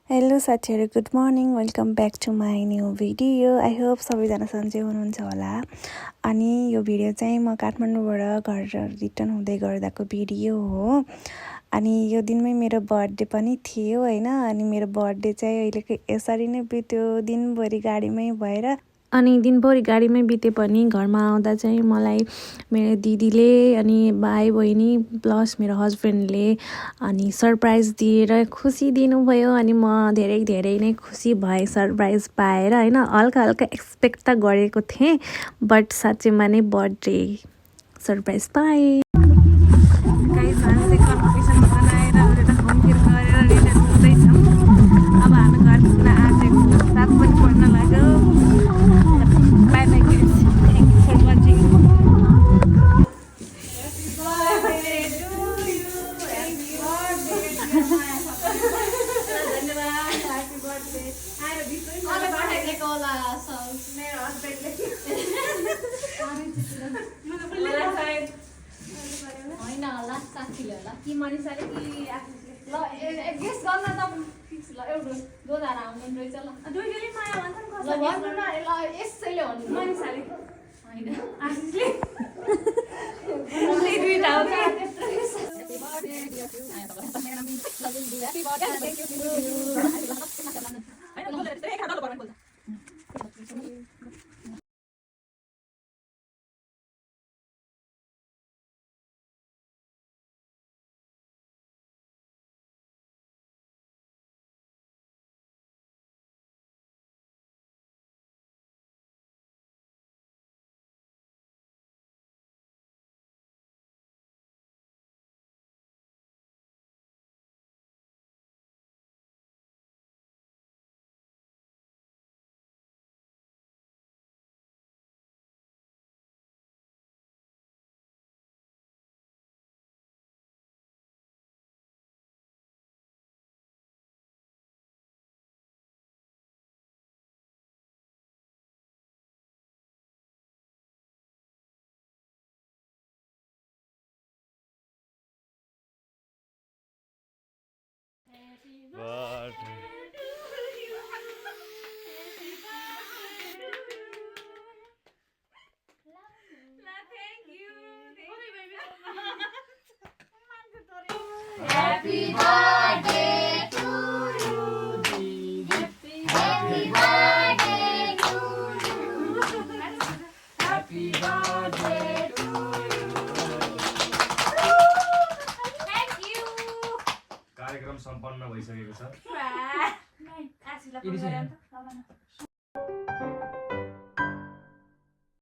Hello साथीहरू, good morning. Welcome back to my new video. I hope सबैजना सन्चै हुनुहुन्छ होला। अनि यो भिडियो चाहिँ म काठमाडौँबाट घर रिटर्न हुँदै गर्दाको भिडियो हो। अनि यो दिनमै मेरो बर्थडे पनि थियो होइन। अनि मेरो बर्थडे चाहिँ अहिलेको यसरी नै बित्यो, दिनभरि गाडीमै भएर। अनि दिनभरि गाडीमै बिते पनि घरमा आउँदा चाहिँ मलाई मेरो दिदीले अनि भाइ बहिनी प्लस मेरो हस्बेन्डले अनि सरप्राइज दिएर खुसी दिनुभयो। अनि म धेरै धेरै नै खुसी भएँ सरप्राइज पाएर होइन। हल्का हल्का एक्सपेक्ट त गरेको थिएँ, बट साँच्चैमा नै बर्थडे सरप्राइज पाएँ। अब हामी घर पुग्न आँटेको, रात पनि पर्न लाग्यो। Bye bye guys, thank you for watching. होइन होला साथीले होला कि मनिषाले कि आफूले ल गेस गर्न त फिक्स ल एउटा दोधार आउँदैन रहेछ ल दुईले माया भन्छ नि कसले भन्नु न ल यसैले भन्नु मनिषाले होइन आशिषले दुई दुईटा हो के ह्यापी बर्थडे डियर टु आया त मेरो नाम ह्यापी बर्थडे थ्यांक यू हैन बोलेर चाहिँ खादा पर्दैन बोल्दा Happy birthday to you, Didi. Happy birthday to you. Happy birthday to you. Thank you कार्यक्रम सम्पन्न भइसकेको छ। आशीलाई फोन गरे अन्त